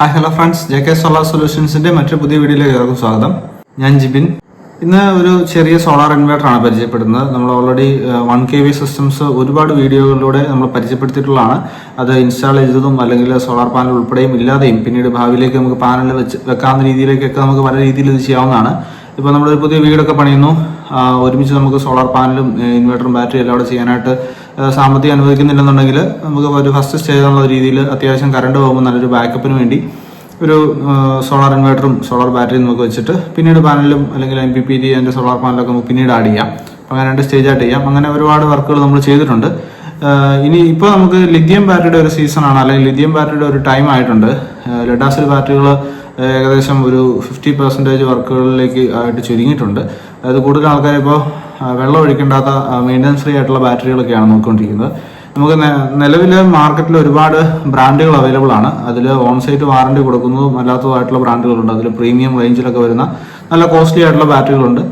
Hi hello friends, JK solar സൊല്യൂഷൻസിന്റെ മറ്റൊരു പുതിയ വീഡിയോയിലേക്ക് എല്ലാവർക്കും സ്വാഗതം. ഞാൻ ജിബിൻ. ഇന്ന് ഒരു ചെറിയ സോളാർ ഇൻവേർട്ടറാണ് പരിചയപ്പെടുന്നത്. നമ്മൾ ഓൾറെഡി 1 kV സിസ്റ്റംസ് ഒരുപാട് വീഡിയോകളിലൂടെ നമ്മൾ പരിചയപ്പെടുത്തിയിട്ടുള്ളതാണ്. അത് ഇൻസ്റ്റാൾ ചെയ്തതും അല്ലെങ്കിൽ സോളാർ പാനൽ ഉൾപ്പെടെയും ഇല്ലാതെയും പിന്നീട് ഭാവിയിലേക്ക് നമുക്ക് പാനൽ വെക്കാവുന്ന രീതിയിലേക്കൊക്കെ നമുക്ക് പല രീതിയിൽ ഇത് ചെയ്യാവുന്നതാണ്. ഇപ്പോൾ നമ്മളൊരു പുതിയ വീടൊക്കെ പണിയുന്നു, ഒരുമിച്ച് നമുക്ക് സോളാർ പാനലും ഇൻവേർട്ടറും ബാറ്ററി എല്ലാം അവിടെ ചെയ്യാനായിട്ട് സാമ്പത്തികം അനുവദിക്കുന്നില്ലെന്നുണ്ടെങ്കിൽ നമുക്ക് ഒരു ഫസ്റ്റ് സ്റ്റേജ് എന്നുള്ള രീതിയിൽ അത്യാവശ്യം കറണ്ട് പോകുമ്പോൾ നല്ലൊരു ബാക്കപ്പിന് വേണ്ടി ഒരു സോളാർ ഇൻവേർട്ടറും സോളാർ ബാറ്ററിയും നമുക്ക് വെച്ചിട്ട് പിന്നീട് പാനലും അല്ലെങ്കിൽ MPPT അതിൻ്റെ സോളാർ പാനലൊക്കെ നമുക്ക് പിന്നീട് ആഡ് ചെയ്യാം. അങ്ങനെ 2 സ്റ്റേജായിട്ട് ചെയ്യാം. അങ്ങനെ ഒരുപാട് വർക്കുകൾ നമ്മൾ ചെയ്തിട്ടുണ്ട്. ഇനി ഇപ്പോൾ നമുക്ക് ലിഥിയം ബാറ്ററിയുടെ ഒരു സീസണാണ്, അല്ലെങ്കിൽ ലിഥിയം ബാറ്ററിയുടെ ഒരു ടൈം ആയിട്ടുണ്ട്. ലെഡ് ആസിഡ് ബാറ്ററികൾ ഏകദേശം ഒരു 50% വർക്കുകളിലേക്ക് ആയിട്ട് ചുരുങ്ങിയിട്ടുണ്ട്. അതായത് കൂടുതൽ ആൾക്കാർ ഇപ്പോൾ വെള്ളം ഒഴിക്കേണ്ടാത്ത മെയിൻ്റനൻസ് ഫ്രീ ആയിട്ടുള്ള ബാറ്ററികളൊക്കെയാണ് നോക്കിക്കൊണ്ടിരിക്കുന്നത്. നമുക്ക് നിലവിൽ മാർക്കറ്റിൽ ഒരുപാട് ബ്രാൻഡുകൾ അവൈലബിൾ ആണ്. അതിൽ ഓൺസൈറ്റ് വാറണ്ടി കൊടുക്കുന്നതും അല്ലാത്തതുമായിട്ടുള്ള ബ്രാൻഡുകളുണ്ട്. അതിൽ പ്രീമിയം റേഞ്ചിലൊക്കെ വരുന്ന നല്ല കോസ്റ്റ്ലി ആയിട്ടുള്ള ബാറ്ററികളുണ്ട്.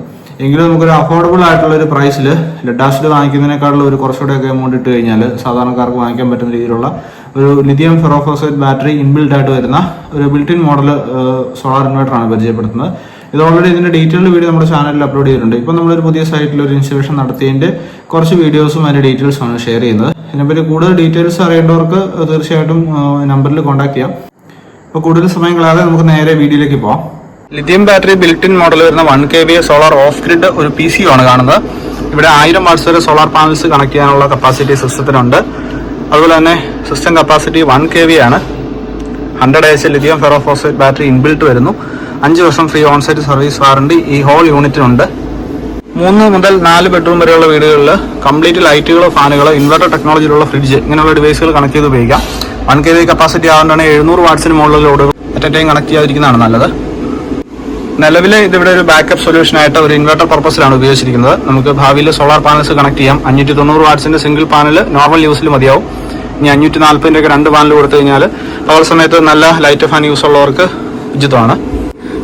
എങ്കിലും നമുക്കൊരു അഫോർഡബിൾ ആയിട്ടുള്ള ഒരു പ്രൈസിൽ ലെഡ് ആസിഡ് വാങ്ങിക്കുന്നതിനേക്കാളും ഒരു കുറച്ചുകൂടെയൊക്കെ എമൗണ്ട് ഇട്ട് കഴിഞ്ഞാൽ സാധാരണക്കാർക്ക് വാങ്ങിക്കാൻ പറ്റുന്ന രീതിയിലുള്ള ഒരു ലിഥിയം ഫെറോഫോസൈറ്റ് ബാറ്ററി ഇൻബിൽഡ് ആയിട്ട് വരുന്ന ഒരു ബിൽറ്റിൻ മോഡൽ സോളാർ ഇൻവേർട്ടറാണ് പരിചയപ്പെടുത്തുന്നത്. ഇത് ഓൾറെഡി ഇതിന്റെ ഡീറ്റെയിൽഡ് വീഡിയോ നമ്മുടെ ചാനലിൽ അപ്ലോഡ് ചെയ്തിട്ടുണ്ട്. ഇപ്പോൾ നമ്മളൊരു പുതിയ സൈറ്റിൽ ഒരു ഇൻസ്റ്റലേഷൻ നടത്തിയതിന്റെ കുറച്ച് വീഡിയോസും അതിന്റെ ഡീറ്റെയിൽസും ആണ് ഷെയർ ചെയ്യുന്നത്. ഇതിനെപ്പറ്റി കൂടുതൽ ഡീറ്റെയിൽസ് അറിയേണ്ടവർക്ക് തീർച്ചയായിട്ടും നമ്പറിൽ കോൺടാക്ട് ചെയ്യാം. ഇപ്പോൾ കൂടുതൽ സമയം കളയാതെ നമുക്ക് നേരെ വീഡിയോയിലേക്ക് പോകാം. ലിഥിയം ബാറ്ററി ബിൽറ്റിൻ മോഡൽ വരുന്ന 1 kV സോളാർ ഓഫ് ഗ്രിഡ് ഒരു PCU ആണ് കാണുന്നത്. ഇവിടെ 1000 വാട്ട്സ് വരെ സോളാർ പാനൽസ് കണക്ട് ചെയ്യാനുള്ള കപ്പാസിറ്റി സിസ്റ്റത്തിനുണ്ട്. അതുപോലെ തന്നെ സിസ്റ്റം കപ്പാസിറ്റി 1 kV ആണ്. 100 AH ലിഥിയം ഫെറോഫോസൈറ്റ് ബാറ്ററി ഇൻബിൽറ്റ് വരുന്നു. 5 വർഷം ഫ്രീ ഓൺസൈറ്റ് സർവീസ് വാറണ്ടി ഈ ഹോൾ യൂണിറ്റിനുണ്ട്. 3 മുതൽ 4 ബെഡ്റൂം വരെയുള്ള വീടുകളിൽ കംപ്ലീറ്റ് ലൈറ്റുകൾ, ഫാനുകൾ, ഇൻവെർട്ടർ ടെക്നോളജിയിലുള്ള ഫ്രിഡ്ജ് ഇങ്ങനെയുള്ള ഡിവൈസുകൾ കണക്ട് ചെയ്ത് ഉപയോഗിക്കാം. 1 kV കപ്പാസിറ്റി ആയതുകൊണ്ടാണ് 700 വാട്ട്സിന് മുകളിലുള്ള ലോഡുകൾ അറ്റ് എ ടൈം കണക്ട് ചെയ്യാതിരിക്കുന്നതാണ് നല്ലത്. നിലവിൽ ഇതിവിടെ ഒരു ബാക്കപ്പ് സൊല്യൂഷൻ ആയിട്ട് ഒരു ഇൻവെർട്ടർ പർപ്പസിലാണ് ഉപയോഗിച്ചിരിക്കുന്നത്. നമുക്ക് ഭാവിയിൽ സോളാർ പാനൽസ് കണക്ട് ചെയ്യാം. 590 വാട്ട്സിന്റെ സിംഗിൾ പാനൽ നോർമൽ യൂസിൽ മതിയാവും. ഇനി 540 ഒക്കെ 2 പാനൽ കൊടുത്തു കഴിഞ്ഞാൽ പകൽ സമയത്ത് നല്ല ലൈറ്റ് ഫാൻ യൂസ് ഉള്ളവർക്ക് ഉചിതമാണ്.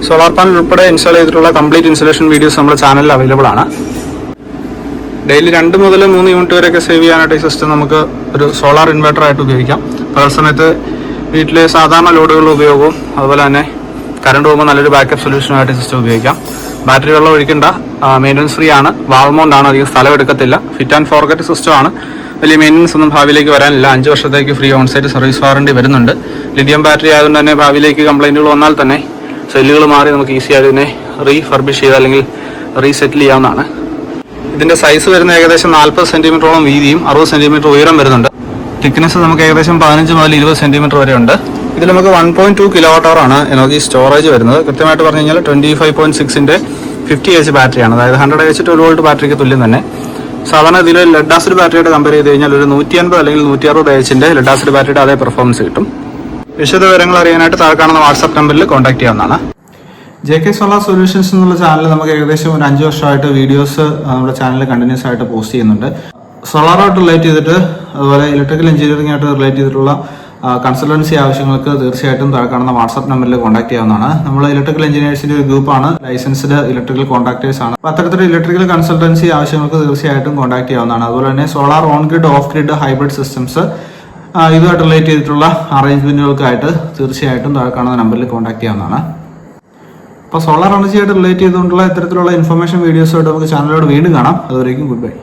സോളാർ പാനൽ ഉൾപ്പെടെ ഇൻസ്റ്റാൾ ചെയ്തിട്ടുള്ള കംപ്ലീറ്റ് ഇൻസ്റ്റലേഷൻ വീഡിയോസ് നമ്മുടെ ചാനലിൽ അവൈലബിൾ ആണ്. ഡെയിലി 2 മുതൽ 3 യൂണിറ്റ് വരെയൊക്കെ സേവ് ചെയ്യാനായിട്ട് ഈ സിസ്റ്റം നമുക്ക് ഒരു സോളാർ ഇൻവെർട്ടർ ആയിട്ട് ഉപയോഗിക്കാം. പകൽ സമയത്ത് വീട്ടിലെ സാധാരണ ലോഡുകളുടെ ഉപയോഗവും അതുപോലെ തന്നെ കറണ്ട് പോകുമ്പോൾ നല്ലൊരു ബാക്കപ്പ് സൊല്യൂഷനായിട്ട് സിസ്റ്റം ഉപയോഗിക്കാം. ബാറ്ററി വെള്ളം ഒഴിക്കേണ്ട, മെയിൻ്റനൻസ് ഫ്രീ ആണ്, വാൾമൗണ്ട് ആണ്, അധികം സ്ഥലം എടുക്കത്തില്ല, ഫിറ്റ് ആൻഡ് ഫോർഗറ്റ് സിസ്റ്റമാണ്. വലിയ മെയിൻ്റനൻസ് ഒന്നും ഭാവിയിലേക്ക് വരാനില്ല. 5 വർഷത്തേക്ക് ഫ്രീ ഓൺസൈറ്റ് സർവീസ് വാറണ്ടി വരുന്നുണ്ട്. ലിഥിയം ബാറ്ററി ആയതുകൊണ്ട് തന്നെ ഭാവിയിലേക്ക് കംപ്ലൈൻറ്റുകൾ വന്നാൽ തന്നെ സെല്ലുകൾ മാറി നമുക്ക് ഈസി ആയിട്ട് ഇതിനെ റീഫർബിഷ് ചെയ്ത് അല്ലെങ്കിൽ റീസെറ്റിൽ ചെയ്യാവുന്നതാണ്. ഇതിൻ്റെ സൈസ് വരുന്ന ഏകദേശം 40 സെൻറ്റിമീറ്ററോളം വീതിയും 60 സെൻറ്റിമീറ്റർ ഉയരം വരുന്നുണ്ട്. തിക്നെസ് നമുക്ക് ഏകദേശം 15 മുതൽ 20 സെൻറ്റിമീറ്റർ വരെ ഉണ്ട്. ഇതിൽ നമുക്ക് 1.2 kWh ആണ് എനർജി സ്റ്റോറേജ് വരുന്നത്. കൃത്യമായിട്ട് പറഞ്ഞു കഴിഞ്ഞാൽ 25.6-ന്റെ 50 AH ബാറ്ററിയാണ്. അതായത് 100 AH 12 വോൾട്ട് ബാറ്ററിക്ക് തുല്യം തന്നെ. സാധാരണ ഇതിൽ ലെഡ് ആസിഡ് ബാറ്ററിയുടെ കമ്പയർ ചെയ്ത് കഴിഞ്ഞാൽ ഒരു 150 അല്ലെങ്കിൽ 160 AH-ന്റെ ലെഡ് ആസിഡ് ബാറ്ററിയുടെ അതേ പെർഫോമൻസ് കിട്ടും. വിശദ വിവരങ്ങൾ അറിയാനായിട്ട് താഴെ കാണുന്ന വാട്സ്ആപ്പ് നമ്പറിൽ കോൺടാക്ട് ചെയ്യാവുന്നതാണ്. JK സോളാർ സൊല്യൂഷൻസ് എന്നുള്ള ചാനൽ നമുക്ക് ഏകദേശം ഒരു 5 വർഷമായിട്ട് വീഡിയോസ് നമ്മുടെ ചാനലിൽ കണ്ടിന്യൂസ് ആയിട്ട് പോസ്റ്റ് ചെയ്യുന്നുണ്ട്. സോളാറായിട്ട് റിലേറ്റ് ചെയ്തിട്ട് അതുപോലെ ഇലക്ട്രിക്കൽ എഞ്ചിനീയറിംഗ് ആയിട്ട് റിലേറ്റ് ചെയ്തിട്ടുള്ള കൺസൾട്ടൻസി ആവശ്യങ്ങൾക്ക് തീർച്ചയായിട്ടും താഴെ കാണുന്ന വാട്സ്ആപ്പ് നമ്പറിൽ കോൺടാക്ട് ചെയ്യാവുന്നതാണ്. നമ്മൾ ഇലക്ട്രിക്കൽ എഞ്ചിനീയേഴ്സിന്റെ ഒരു ഗ്രൂപ്പാണ്, ലൈസൻസ്ഡ് ഇലക്ട്രിക്കൽ കോൺട്രാക്ടേഴ്സ് ആണ്. അപ്പോൾ അത്തരത്തിലുള്ള ഇലക്ട്രിക്കൽ കൺസൾട്ടൻസി ആവശ്യങ്ങൾക്ക് തീർച്ചയായിട്ടും കോൺടാക്ട് ചെയ്യാവുന്നതാണ്. അതുപോലെ തന്നെ solar on grid, off grid, hybrid systems ഇതുമായിട്ട് റിലേറ്റ് ചെയ്തിട്ടുള്ള അറേഞ്ച്മെന്റുകൾക്കായിട്ട് തീർച്ചയായിട്ടും താഴെ കാണുന്ന നമ്പറിൽ കോൺടാക്ട് ചെയ്യാവുന്നതാണ്. അപ്പോൾ സോളാർ എനർജിയായിട്ട് റിലേറ്റ് ചെയ്തുകൊണ്ടുള്ള ഇത്തരത്തിലുള്ള ഇൻഫർമേഷൻ വീഡിയോസായിട്ട് നമുക്ക് ചാനലിലൂടെ വീണ്ടും കാണാം. അതുവരേക്കും ഗുഡ് ബൈ.